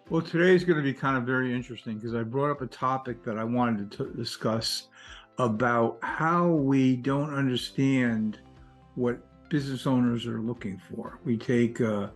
Well, today is going to be kind of very interesting because I brought up a topic that I wanted to discuss about how we don't understand what business owners are looking for. We take a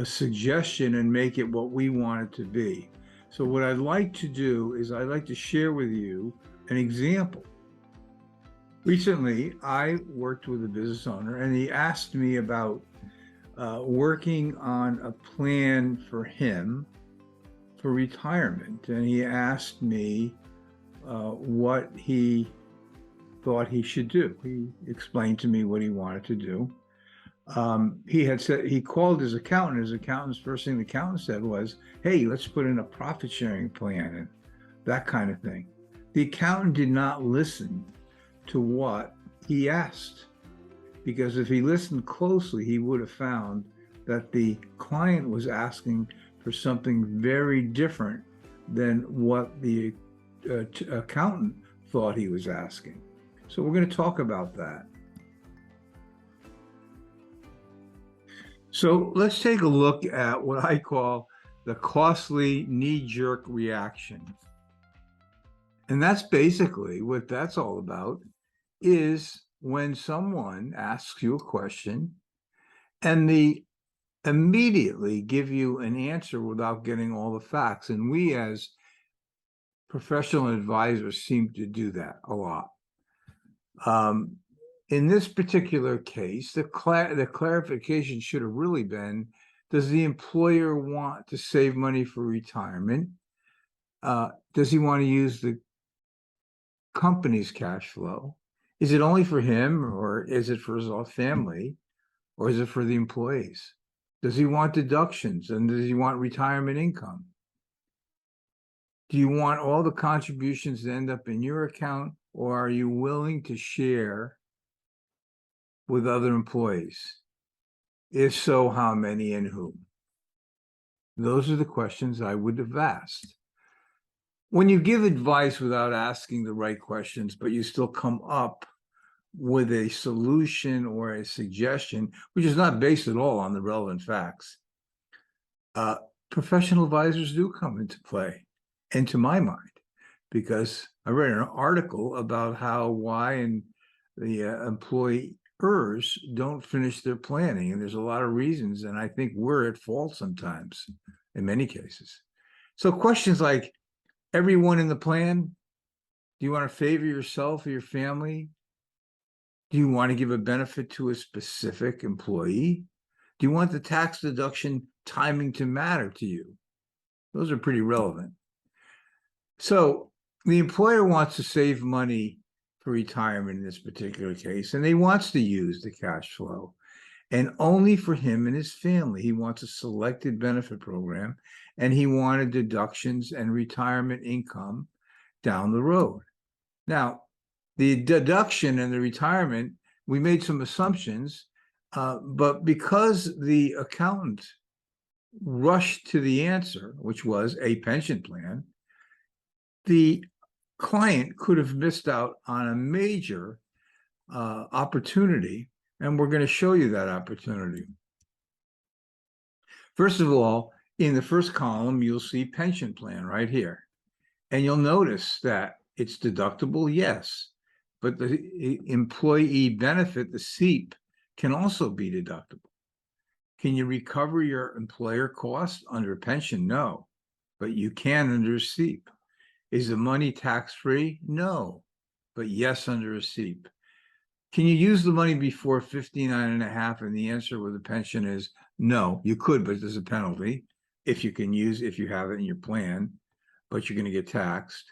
suggestion and make it what we want it to be. So what I'd like to do is I'd like to share with you an example. Recently, I worked with a business owner and he asked me about working on a plan for him for retirement, and he asked me what he thought he should do. He explained to me what he wanted to do. He had said he called his accountant. His accountant's first thing the accountant said was, "Hey, let's put in a profit sharing plan and that kind of thing." The accountant did not listen to what he asked, because if he listened closely, he would have found that the client was asking for something very different than what the accountant thought he was asking. So we're going to talk about that. So let's take a look at what I call the costly knee-jerk reaction. And that's basically what that's all about, is when someone asks you a question and they immediately give you an answer without getting all the facts. And we as professional advisors seem to do that a lot. In this particular case, the clarification should have really been, does the employer want to save money for retirement? Does he want to use the company's cash flow? Is it only for him, or is it for his whole family, or is it for the employees? Does he want deductions, and does he want retirement income? Do you want all the contributions to end up in your account, or are you willing to share with other employees? If so, how many and whom? Those are the questions I would have asked. When you give advice without asking the right questions, but you still come up with a solution or a suggestion, which is not based at all on the relevant facts, professional advisors do come into play, into my mind, because I read an article about why and the employers don't finish their planning, and there's a lot of reasons, and I think we're at fault sometimes in many cases. So questions like, everyone in the plan, do you want to favor yourself or your family? Do you want to give a benefit to a specific employee? Do you want the tax deduction timing to matter to you? Those are pretty relevant. So the employer wants to save money for retirement in this particular case, and he wants to use the cash flow, and only for him and his family. He wants a selected benefit program, and he wanted deductions and retirement income down the road. Now, the deduction and the retirement, we made some assumptions, but because the accountant rushed to the answer, which was a pension plan, the client could have missed out on a major opportunity, and we're going to show you that opportunity. First of all, in the first column, you'll see pension plan right here, and you'll notice that it's deductible, yes, but the employee benefit, the SEEP, can also be deductible. Can you recover your employer costs under a pension? No, but you can under a SEEP. Is the money tax-free? No, but yes under a SEEP. Can you use the money before 59 and a half? And the answer with a pension is no. You could, but there's a penalty if you have it in your plan, but you're going to get taxed.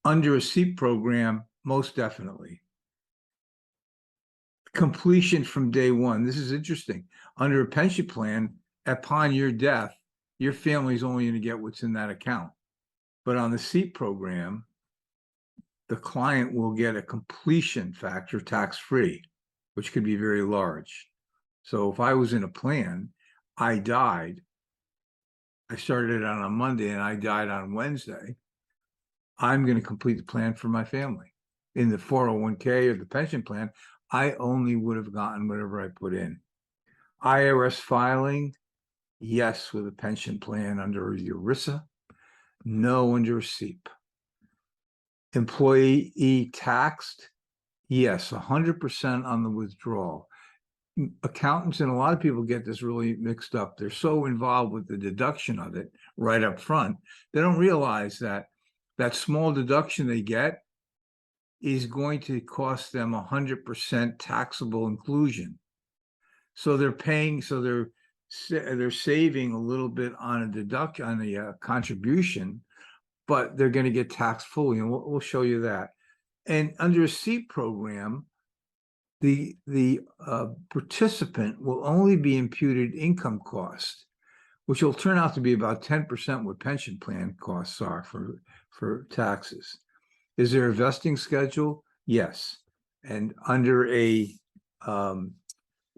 Under a SEEP program, most definitely. Completion from day one. This is interesting. Under a pension plan, upon your death, your family's only going to get what's in that account. But on the SEEP program, the client will get a completion factor tax-free, which could be very large. So if I was in a plan, I died, I started it on a Monday and I died on Wednesday, I'm going to complete the plan for my family. In the 401k or the pension plan, I only would have gotten whatever I put in. IRS filing, Yes, with a pension plan under ERISA. No under SEEP. Employee taxed? Yes, 100% on the withdrawal. Accountants and a lot of people get this really mixed up. They're so involved with the deduction of it right up front, they don't realize that that small deduction they get is going to cost them 100% taxable inclusion. So they're paying, so they're saving a little bit on a deduction, on the contribution, but they're going to get taxed fully, and we'll show you that. And under a SEEP program, the participant will only be imputed income cost, which will turn out to be about 10% what pension plan costs are for taxes. Is there a vesting schedule? Yes. And under a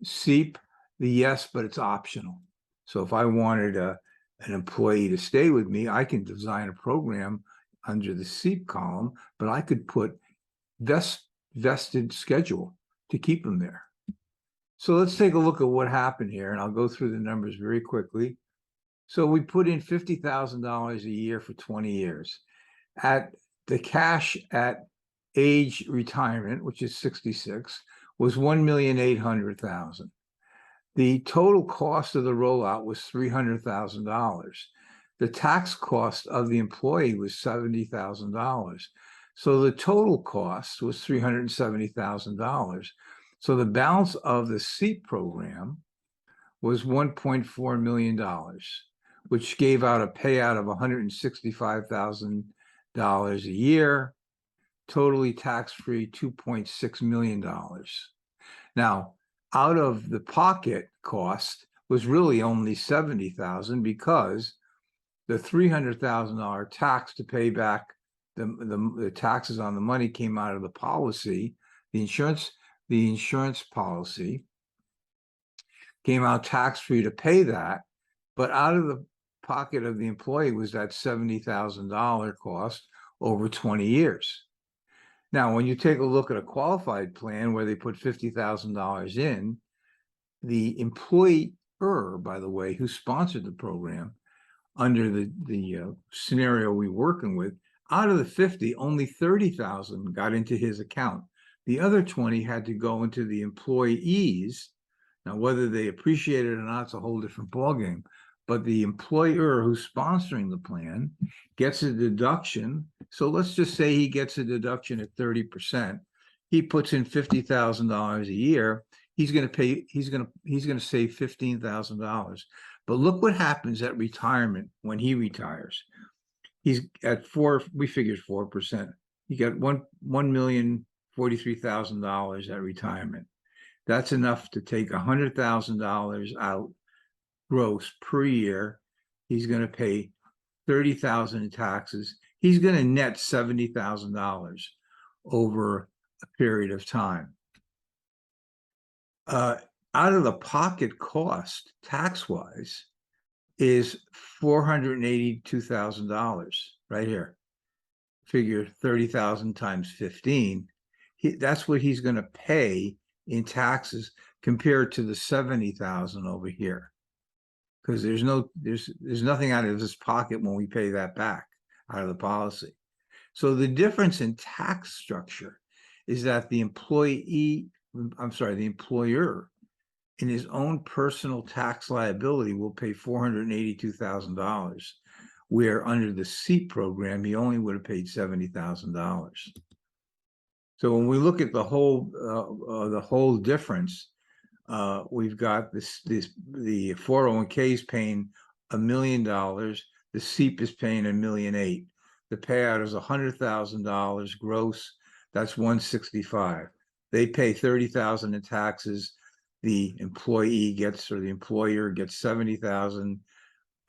SEEP, the yes, but it's optional. So if I wanted an employee to stay with me, I can design a program under the SEEP column, but I could put vested schedule to keep them there. So let's take a look at what happened here, and I'll go through the numbers very quickly. So we put in $50,000 a year for 20 years. At the cash at age retirement, which is 66, was $1,800,000. The total cost of the rollout was $300,000. The tax cost of the employee was $70,000. So the total cost was $370,000. So the balance of the SEEP program was $1.4 million, which gave out a payout of $165,000 a year, totally tax-free $2.6 million. Now, out of the pocket cost was really only $70,000 because the $300,000 tax to pay back the taxes on the money came out of the policy. The insurance policy came out tax-free to pay that, but out of the pocket of the employee was that $70,000 cost over 20 years. Now, when you take a look at a qualified plan where they put $50,000 in, the employer, by the way, who sponsored the program, under the scenario we're working with, out of the 50, only 30,000 got into his account. The other 20 had to go into the employees. Now, whether they appreciate it or not, it's a whole different ballgame. But the employer who's sponsoring the plan gets a deduction. So let's just say he gets a deduction at 30%. He puts in $50,000 a year. He's going to save $15,000. But look what happens at retirement when he retires. He's at we figured 4%. He got $1,043,000 at retirement. That's enough to take $100,000 out gross per year. He's going to pay $30,000 in taxes. He's going to net $70,000 over a period of time. Out of the pocket cost, tax-wise, is $482,000 right here. Figure 30,000 times 15. That's what he's going to pay in taxes compared to the 70,000 over here. Because there's nothing out of his pocket when we pay that back out of the policy. So the difference in tax structure is that the employer in his own personal tax liability will pay $482,000, where under the SEEP program, he only would have paid $70,000. So when we look at the whole difference, we've got the 401k is paying $1 million, the SEEP is paying $1.8 million. The payout is $100,000 gross. That's $165,000. They pay $30,000 in taxes. The employer gets $70,000.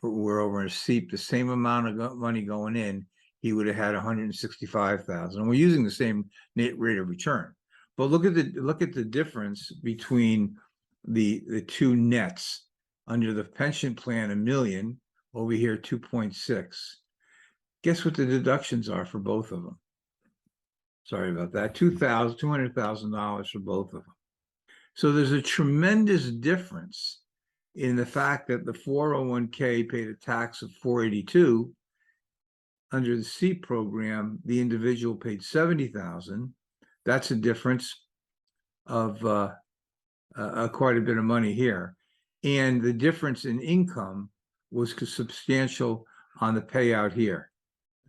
We're over in a SEEP, the same amount of money going in, he would have had $165,000. And we're using the same net rate of return. But look at the difference between the two nets. Under the pension plan, $1 million, over here 2.6. Guess what the deductions are for both of them? Sorry about that. $200,000 for both of them. So there's a tremendous difference in the fact that the 401k paid a tax of 482. Under the SEEP program, the individual paid 70,000. That's a difference of quite a bit of money here. And the difference in income was substantial on the payout here,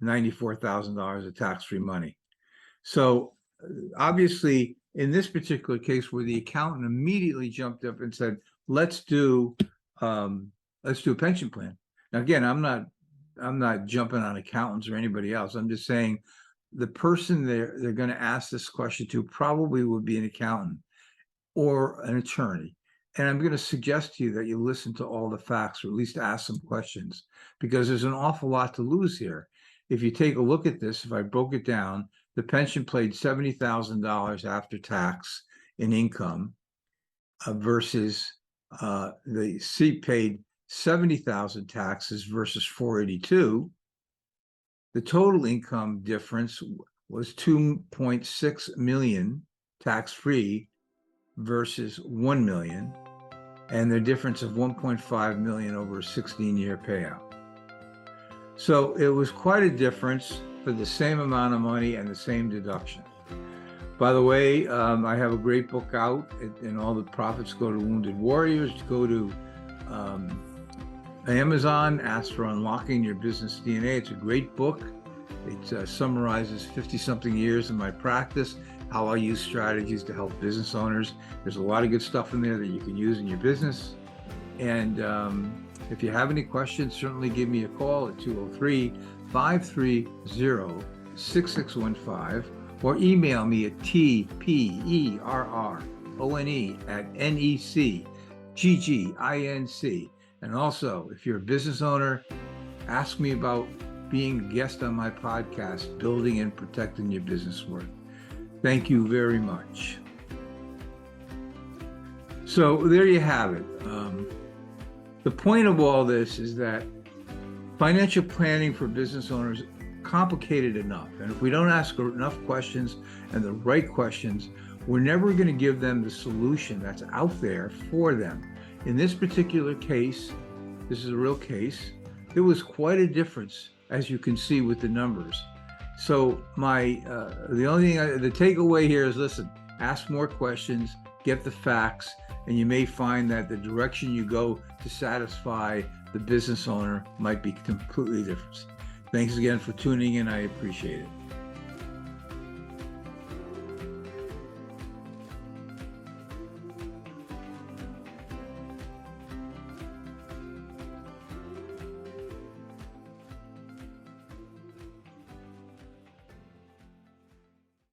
$94,000 of tax-free money. So obviously, in this particular case, where the accountant immediately jumped up and said, let's do a pension plan. Now, again, I'm not jumping on accountants or anybody else. I'm just saying the person they're going to ask this question to probably would be an accountant or an attorney. And I'm going to suggest to you that you listen to all the facts, or at least ask some questions, because there's an awful lot to lose here. If you take a look at this, if I broke it down, the pension paid $70,000 after tax in income versus the SEEP paid 70,000 taxes versus 482. The total income difference was 2.6 million tax-free versus 1 million, and the difference of 1.5 million over a 16-year payout. So it was quite a difference for the same amount of money and the same deduction. By the way, I have a great book out, and all the profits go to Wounded Warriors. Go to Amazon, ask for Unlocking Your Business DNA. It's a great book. It summarizes 50-something years in my practice, how I use strategies to help business owners. There's a lot of good stuff in there that you can use in your business. And if you have any questions, certainly give me a call at 203-530-6615, or email me at tperrone@necgginc. And also, if you're a business owner, ask me about being a guest on my podcast, Building and Protecting Your Business Worth. Thank you very much. So there you have it. The point of all this is that financial planning for business owners is complicated enough. And if we don't ask enough questions and the right questions, we're never going to give them the solution that's out there for them. In this particular case, this is a real case, there was quite a difference, as you can see with the numbers. So the takeaway here is, listen, ask more questions, get the facts, and you may find that the direction you go to satisfy the business owner might be completely different. Thanks again for tuning in. I appreciate it.